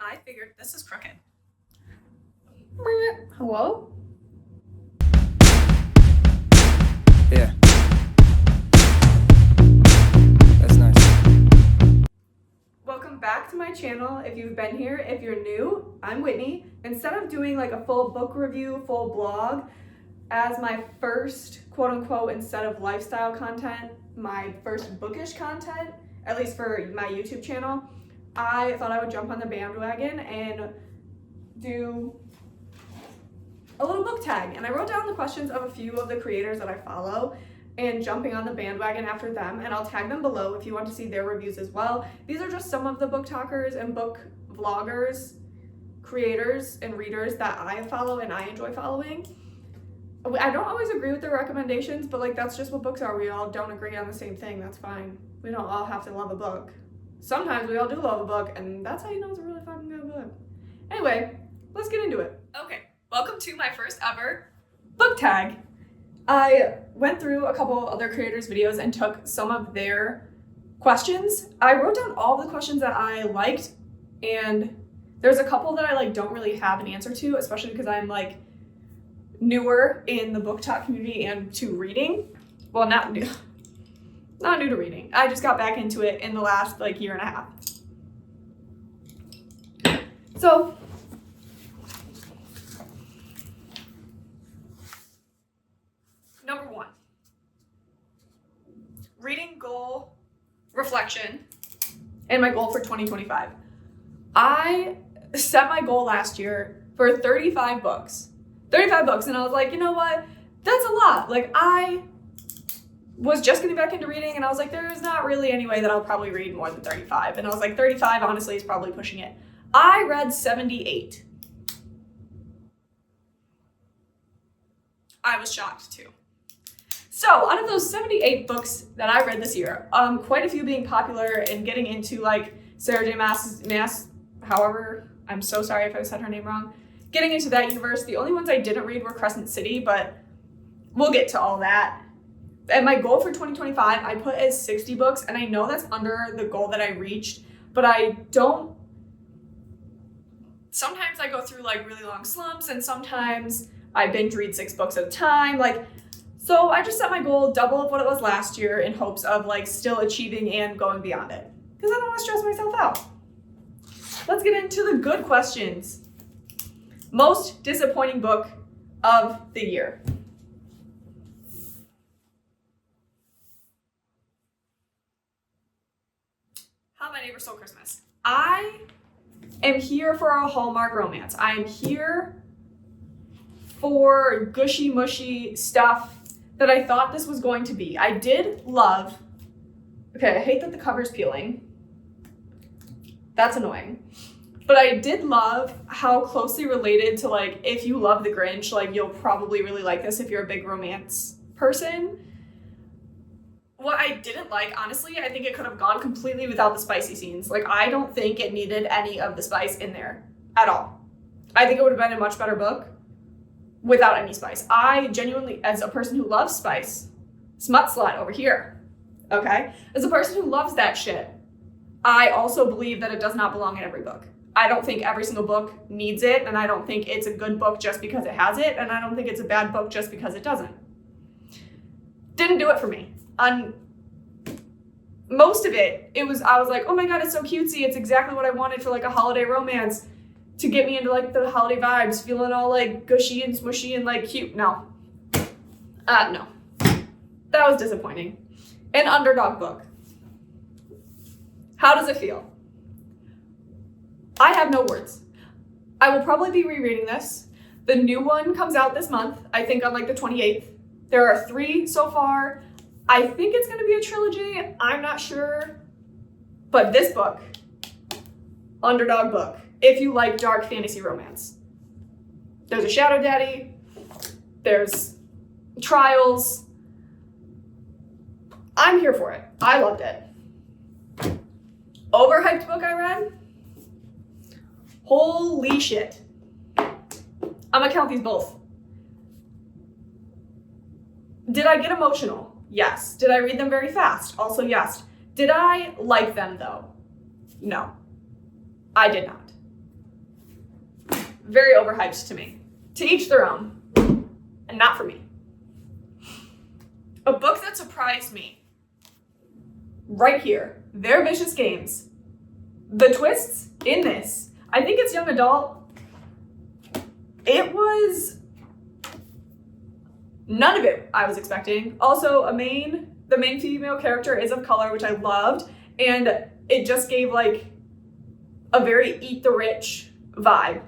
I figured this is crooked. Hello? Yeah. That's nice. Welcome back to my channel. If you've been here, if you're new, I'm Whitney. Instead of doing like a full book review, full blog, as my first quote unquote, instead of lifestyle content, my first bookish content, at least for my YouTube channel, I thought I would jump on the bandwagon and do a little book tag. And I wrote down the questions of a few of the creators that I follow and jumping on the bandwagon after them, and I'll tag them below if you want to see their reviews as well. These are just some of the book talkers and book vloggers, creators and readers that I follow and I enjoy following. I don't always agree with their recommendations, but like that's just what books are. We all don't agree on the same thing. That's fine. We don't all have to love a book. Sometimes we all do love a book, and that's how you know it's a really fucking good book. Anyway, let's get into it. Okay, welcome to my first ever. Book tag. I went through a couple other creators' videos and took some of their questions. I wrote down all the questions that I liked, and there's a couple that I like don't really have an answer to, especially because I'm like newer in the book talk community and to reading. Well, not new to reading. I just got back into it in the last like year and a half. So number one, reading goal reflection and my goal for 2025. I set my goal last year for 35 books. 35 books, and I was like, you know what? That's a lot. Like, I was just getting back into reading, and I was like, there's not really any way that I'll probably read more than 35. And I was like, 35, honestly, is probably pushing it. I read 78. I was shocked too. So out of those 78 books that I read this year, quite a few being popular and getting into like Sarah J. Maas, however, I'm so sorry if I said her name wrong, getting into that universe. The only ones I didn't read were Crescent City, but we'll get to all that. And my goal for 2025, I put as 60 books, and I know that's under the goal that I reached, but sometimes I go through like really long slumps, and sometimes I binge read 6 books at a time. So I just set my goal double of what it was last year in hopes of like still achieving and going beyond it, because I don't want to stress myself out. Let's get into the good questions. Most disappointing book of the year. How My Neighbor Stole Christmas. I am here for a Hallmark romance. I am here for gushy mushy stuff that I thought this was going to be. I did love, okay, I hate that the cover's peeling. That's annoying. But I did love how closely related to like, if you love The Grinch, like you'll probably really like this if you're a big romance person. What I didn't like, honestly, I think it could have gone completely without the spicy scenes. Like, I don't think it needed any of the spice in there at all. I think it would have been a much better book without any spice. I genuinely, as a person who loves spice, smut slut over here, okay? As a person who loves that shit, I also believe that it does not belong in every book. I don't think every single book needs it, and I don't think it's a good book just because it has it, and I don't think it's a bad book just because it doesn't. Didn't do it for me. On most of it, I was like, oh my god, it's so cutesy. It's exactly what I wanted for like a holiday romance to get me into like the holiday vibes, feeling all like gushy and smushy and like cute. No. No. That was disappointing. An underdog book. How does it feel? I have no words. I will probably be rereading this. The new one comes out this month, I think on like the 28th. There are 3 so far. I think it's gonna be a trilogy. I'm not sure. But this book, underdog book, if you like dark fantasy romance. There's a shadow daddy. There's trials. I'm here for it. I loved it. Overhyped book I read? Holy shit. I'm gonna count these both. Did I get emotional? Yes. Did I read them very fast? Also yes. Did I like them though? No, I did not. very overhyped to me. To each their own, and not for me. A book that surprised me. Right here. They're Vicious Games. The twists in this, I think it's young adult. It was none of it I was expecting. Also, the main female character is of color, which I loved, and it just gave like a very eat the rich vibe.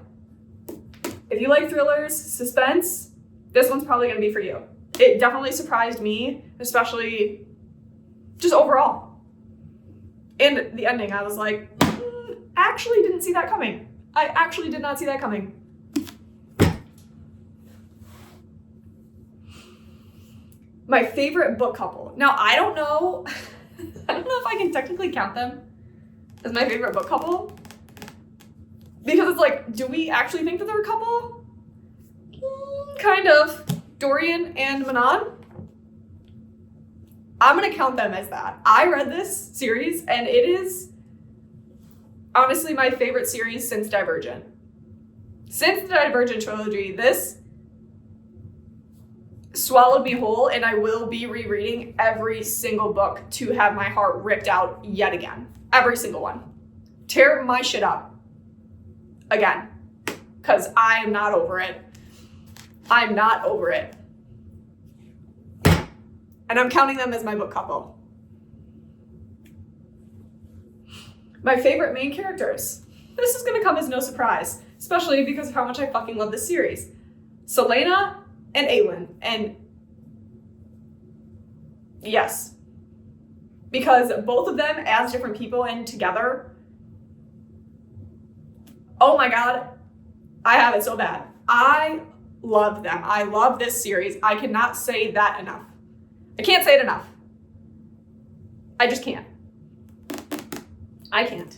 If you like thrillers, suspense, this one's probably gonna be for you. It definitely surprised me, especially just overall. And the ending, I was like, actually didn't see that coming. I actually did not see that coming. My favorite book couple. Now, I don't know if I can technically count them as my favorite book couple. Because it's like, do we actually think that they're a couple? Kind of. Dorian and Manon. I'm gonna count them as that. I read this series and it is honestly my favorite series since Divergent. Since the Divergent trilogy, this swallowed me whole, and I will be rereading every single book to have my heart ripped out yet again. Every single one. Tear my shit up. Again. Because I am not over it. I'm not over it. And I'm counting them as my book couple. My favorite main characters. This is going to come as no surprise, especially because of how much I fucking love this series. Selena and Aelin. And yes. Because both of them as different people and together. Oh my God. I have it so bad. I love them. I love this series. I cannot say that enough. I can't say it enough. I just can't. I can't.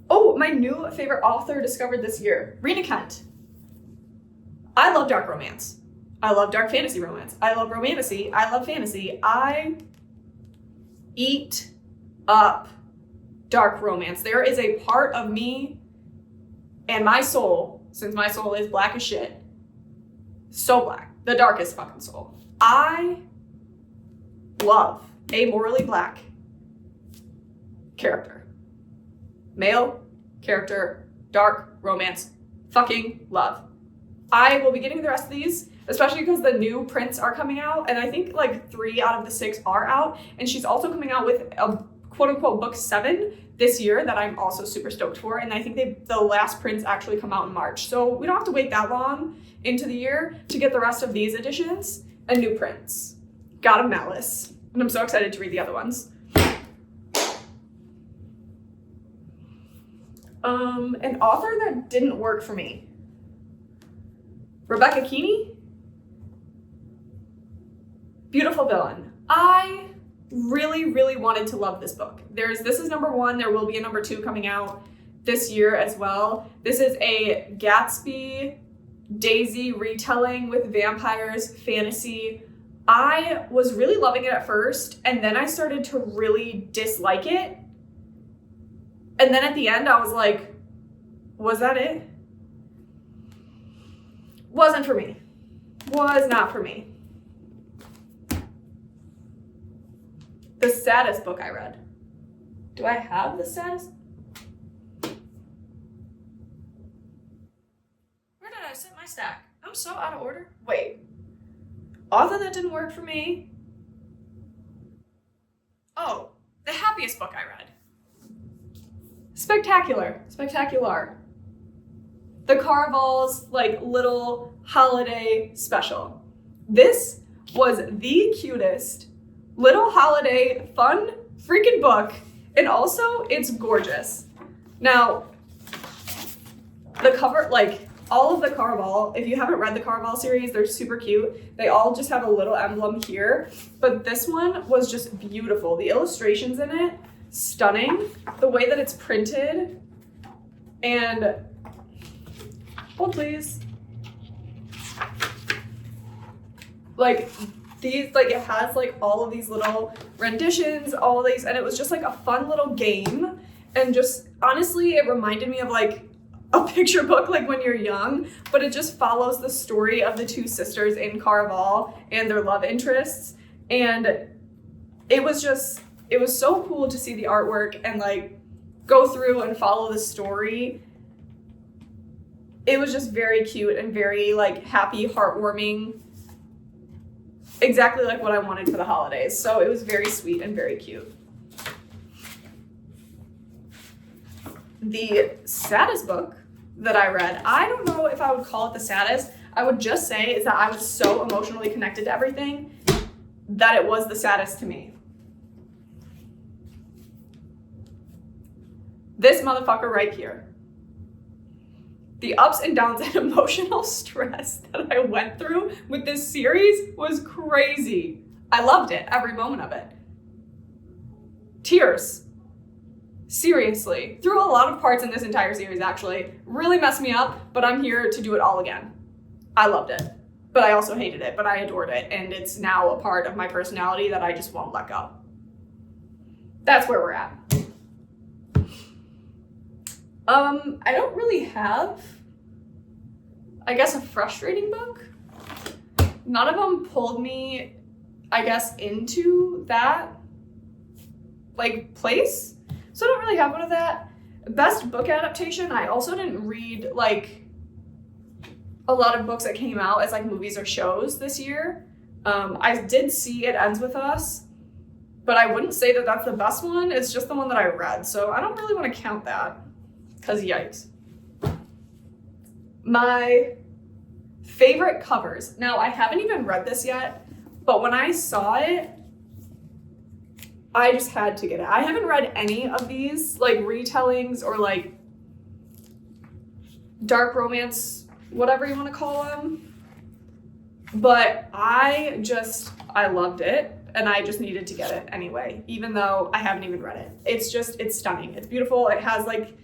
Oh, my new favorite author discovered this year, Rena Kent. I love dark romance. I love dark fantasy romance. I love romantasy. I love fantasy. I eat up dark romance. There is a part of me and my soul, since my soul is black as shit, so black, the darkest fucking soul. I love a morally black character. Male character, dark romance, fucking love. I will be getting the rest of these, especially because the new prints are coming out, and I think like 3 out of the 6 are out, and she's also coming out with a quote-unquote book 7 this year that I'm also super stoked for, and I think the last prints actually come out in March, so we don't have to wait that long into the year to get the rest of these editions and new prints. Got a Malice, and I'm so excited to read the other ones. An author that didn't work for me. Rebecca Keeney? Beautiful Villain. I really, really wanted to love this book. This is number 1. There will be a number 2 coming out this year as well. This is a Gatsby Daisy retelling with vampires fantasy. I was really loving it at first, and then I started to really dislike it. And then at the end, I was like, was that it? Wasn't for me. Was not for me. The saddest book I read. Do I have the saddest? Where did I set my stack? I'm so out of order. Wait. Author that didn't work for me. Oh, the happiest book I read. Spectacular. Spectacular. The Caraval's like little holiday special. This was the cutest little holiday fun freaking book, and also it's gorgeous. Now, the cover, like all of the Caraval, if you haven't read the Caraval series, they're super cute. They all just have a little emblem here, but this one was just beautiful. The illustrations in it, stunning. The way that it's printed, and hold please. Like these, like it has like all of these little renditions, all these, and it was just like a fun little game. And just honestly, it reminded me of like a picture book like when you're young, but it just follows the story of the two sisters in Caraval and their love interests. And it was so cool to see the artwork and like go through and follow the story. It was just very cute and very like happy, heartwarming, exactly like what I wanted for the holidays. So it was very sweet and very cute. The saddest book that I read, I don't know if I would call it the saddest. I would just say is that I was so emotionally connected to everything that it was the saddest to me. This motherfucker right here. The ups and downs and emotional stress that I went through with this series was crazy. I loved it, every moment of it. Tears. Seriously. Through a lot of parts in this entire series, actually. Really messed me up, but I'm here to do it all again. I loved it, but I also hated it, but I adored it, and it's now a part of my personality that I just won't let go. That's where we're at. I don't really have, I guess, a frustrating book. None of them pulled me, I guess, into that, like, place. So I don't really have one of that. Best book adaptation, I also didn't read, like, a lot of books that came out as, like, movies or shows this year. I did see It Ends With Us, but I wouldn't say that that's the best one. It's just the one that I read, so I don't really want to count that. Because yikes. My favorite covers. Now, I haven't even read this yet, but when I saw it, I just had to get it. I haven't read any of these, like, retellings or, like, dark romance, whatever you want to call them. But I loved it, and I just needed to get it anyway, even though I haven't even read it. It's stunning. It's beautiful. It has, like,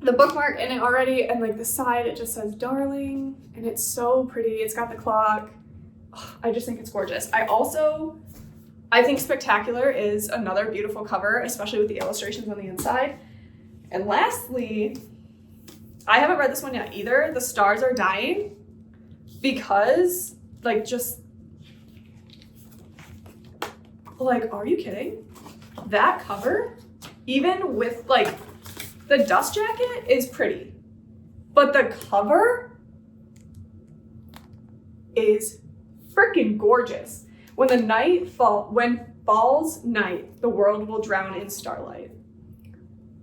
the bookmark in it already, and like the side it just says darling, and it's so pretty. It's got the clock. Oh, I just think it's gorgeous. I think Spectacular is another beautiful cover, especially with the illustrations on the inside. And lastly, I haven't read this one yet either, The Stars Are Dying, because like are you kidding? That cover, even with like the dust jacket, is pretty, but the cover is freaking gorgeous. When falls night, the world will drown in starlight.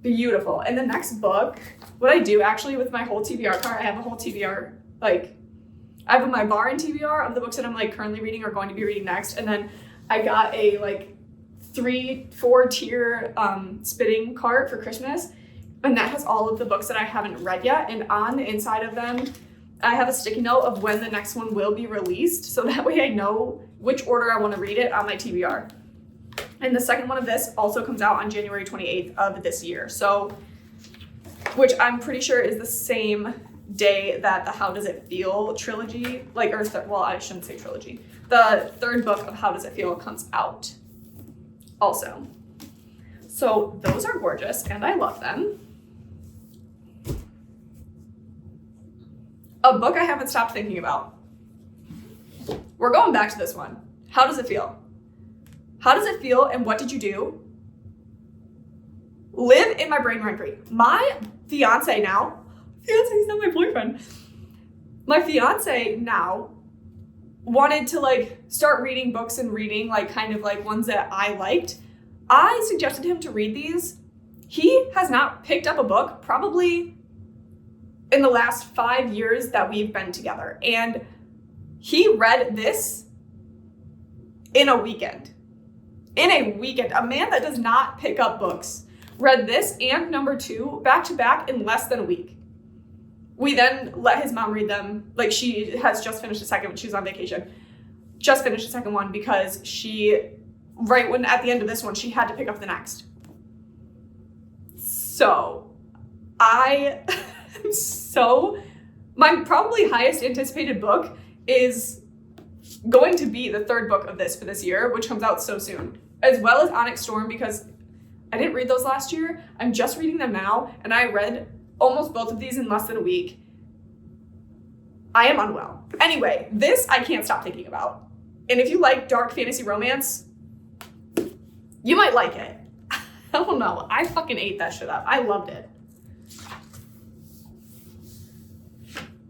Beautiful. And the next book, what I do actually with my whole TBR card, I have a whole TBR, like, I have my bar and TBR of the books that I'm like currently reading or going to be reading next, and then I got a like 3-4 tier spitting cart for Christmas. And that has all of the books that I haven't read yet. And on the inside of them, I have a sticky note of when the next one will be released. So that way I know which order I want to read it on my TBR. And the second one of this also comes out on January 28th of this year. So, which I'm pretty sure is the same day that the How Does It Feel trilogy, I shouldn't say trilogy. The third book of How Does It Feel comes out also. So those are gorgeous and I love them. A book I haven't stopped thinking about. We're going back to this one. How does it feel? How does it feel and what did you do? Live in my brain rent free. My fiance now, fiance's not my boyfriend. My fiance now wanted to like start reading books and reading like kind of like ones that I liked. I suggested him to read these. He has not picked up a book probably in the last 5 years that we've been together. And he read this in a weekend. In a weekend. A man that does not pick up books read this and number 2 back to back in less than a week. We then let his mom read them. Like, she has just finished the second one. She was on vacation. Just finished the second one because right when at the end of this one, she had to pick up the next. So my probably highest anticipated book is going to be the third book of this for this year, which comes out so soon, as well as Onyx Storm, because I didn't read those last year. I'm just reading them now, and I read almost both of these in less than a week. I am unwell. Anyway, this I can't stop thinking about. And if you like dark fantasy romance, you might like it. I don't know. I fucking ate that shit up. I loved it.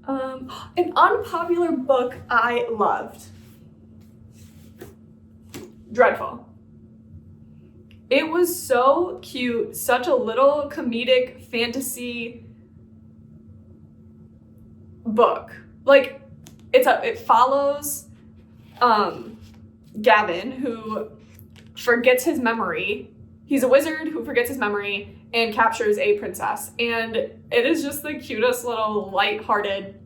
An unpopular book I loved. Dreadful. It was so cute, such a little comedic fantasy book. Like, it follows Gavin, who forgets his memory. He's a wizard who forgets his memory and captures a princess. And it is just the cutest little lighthearted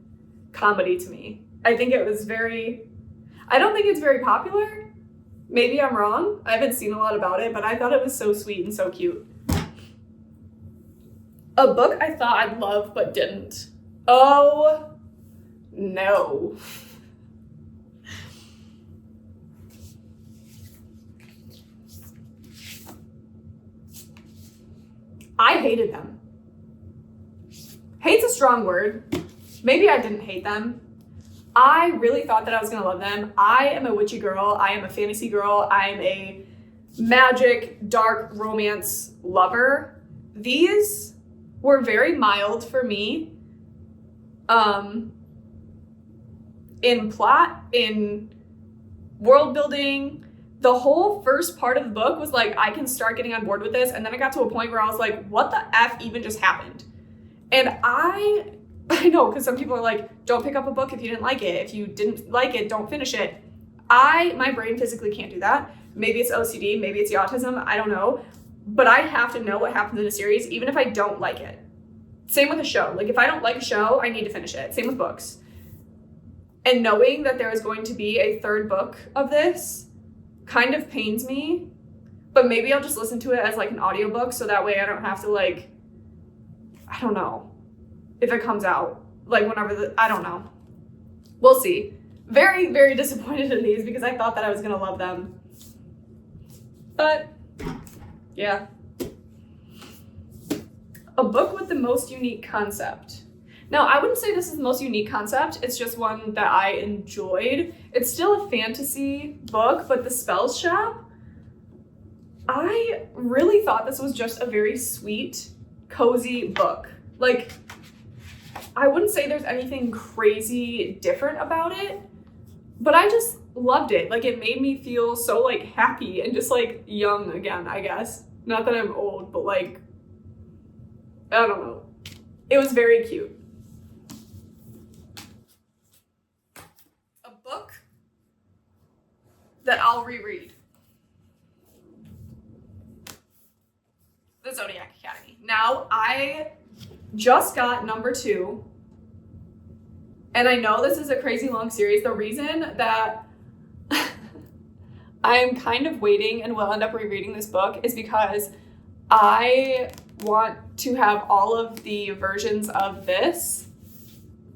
comedy to me. I think it was I don't think it's very popular. Maybe I'm wrong. I haven't seen a lot about it, but I thought it was so sweet and so cute. A book I thought I'd love but didn't. Oh, no. I hated them. Hate's a strong word. Maybe I didn't hate them. I really thought that I was gonna love them. I am a witchy girl. I am a fantasy girl. I am a magic, dark romance lover. These were very mild for me. In plot, in world building. The whole first part of the book was like, I can start getting on board with this. And then I got to a point where I was like, what the F even just happened? And I know, because some people are like, don't pick up a book if you didn't like it. If you didn't like it, don't finish it. My brain physically can't do that. Maybe it's OCD, maybe it's the autism, I don't know. But I have to know what happens in a series, even if I don't like it. Same with a show. Like, if I don't like a show, I need to finish it. Same with books. And knowing that there is going to be a third book of this kind of pains me, but maybe I'll just listen to it as like an audiobook, so that way I don't have to like, I don't know, if it comes out, like whenever I don't know. We'll see. Very, very disappointed in these because I thought that I was gonna love them. But, yeah. A book with the most unique concept. Now, I wouldn't say this is the most unique concept, it's just one that I enjoyed. It's still a fantasy book, but The Spells Shop, I really thought this was just a very sweet, cozy book. Like, I wouldn't say there's anything crazy different about it, but I just loved it. Like, it made me feel so, like, happy and just, like, young again, I guess. Not that I'm old, but, like, I don't know. It was very cute. A book that I'll reread. The Zodiac Academy. Now, I just got number 2, and I know this is a crazy long series. The reason that I am kind of waiting and will end up rereading this book is because I want to have all of the versions of this,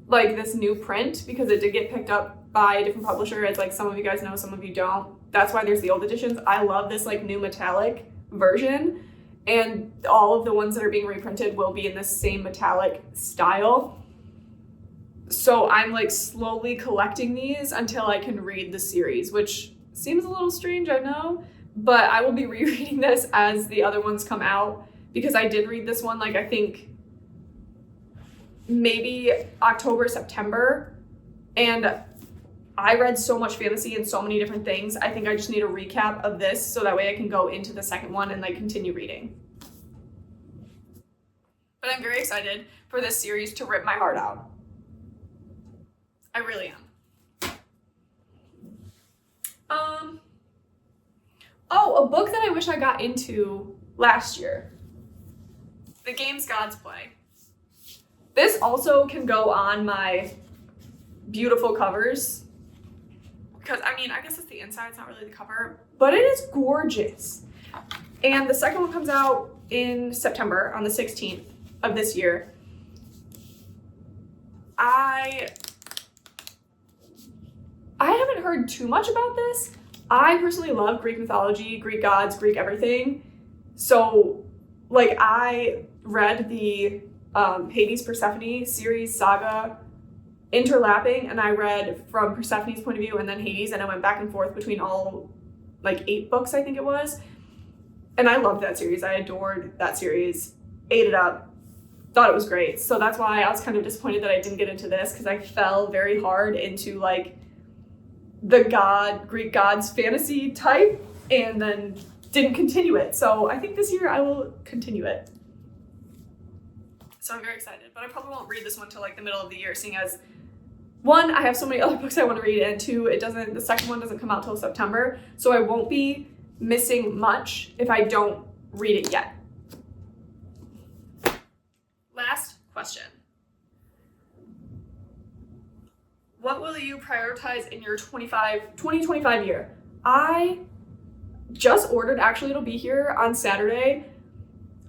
like this new print, because it did get picked up by a different publisher, as like some of you guys know, some of you don't. That's why there's the old editions. I love this like new metallic version, and all of the ones that are being reprinted will be in this same metallic style. So I'm like slowly collecting these until I can read the series, which seems a little strange, I know, but I will be rereading this as the other ones come out, because I did read this one, like I think maybe October, September, and I read so much fantasy and so many different things. I think I just need a recap of this so that way I can go into the second one and like continue reading. But I'm very excited for this series to rip my heart out. I really am. Oh, a book that I wish I got into last year. The Games Gods Play. This also can go on my beautiful covers, because I mean, I guess it's the inside, it's not really the cover, but it is gorgeous. And the second one comes out in September on the 16th of this year. I haven't heard too much about this. I personally love Greek mythology, Greek gods, Greek everything. So, like, I read the Hades Persephone series saga interlapping, and I read from Persephone's point of view and then Hades, and I went back and forth between all, like, 8 books, I think it was. And I loved that series. I adored that series, ate it up, thought it was great. So that's why I was kind of disappointed that I didn't get into this, because I fell very hard into, like, the Greek gods fantasy type, and then didn't continue it. So I think this year I will continue it. So I'm very excited, but I probably won't read this one till, like, the middle of the year, seeing as, 1, I have so many other books I want to read, and 2, the second one doesn't come out till September, so I won't be missing much if I don't read it yet. Last question. What will you prioritize in your 2025 year? I just ordered, actually it'll be here on Saturday,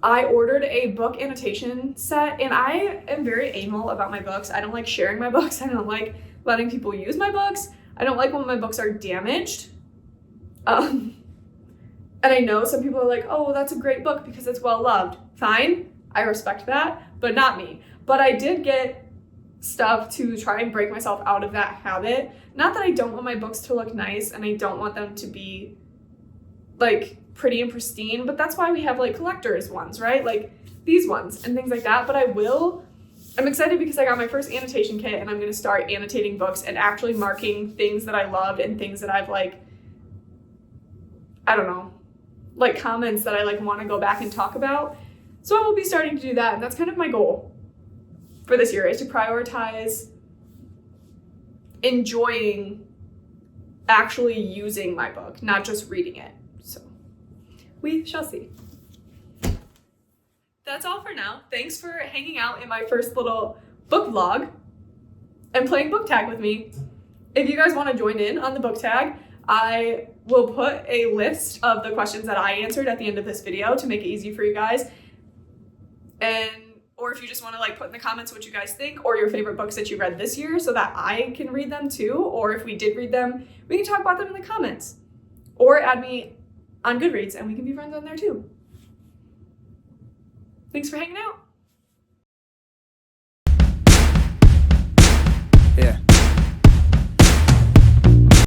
I ordered a book annotation set, and I am very anal about my books. I don't like sharing my books. I don't like letting people use my books. I don't like when my books are damaged. And I know some people are like, oh, that's a great book because it's well loved. Fine, I respect that, but not me. But I did get stuff to try and break myself out of that habit. Not that I don't want my books to look nice and I don't want them to be, like, pretty and pristine, but that's why we have, like, collector's ones, right? Like these ones and things like that. But I'm excited because I got my first annotation kit, and I'm going to start annotating books and actually marking things that I loved and things that I've, like, I don't know, like, comments that I, like, want to go back and talk about. So I will be starting to do that, and that's kind of my goal for this year, is to prioritize enjoying actually using my book, not just reading it. So we shall see. That's all for now. Thanks for hanging out in my first little book vlog and playing book tag with me. If you guys want to join in on the book tag, I will put a list of the questions that I answered at the end of this video to make it easy for you guys. Or if you just want to, like, put in the comments what you guys think, or your favorite books that you read this year so that I can read them too, or if we did read them, we can talk about them in the comments. Or add me on Goodreads and we can be friends on there too. Thanks for hanging out. Yeah.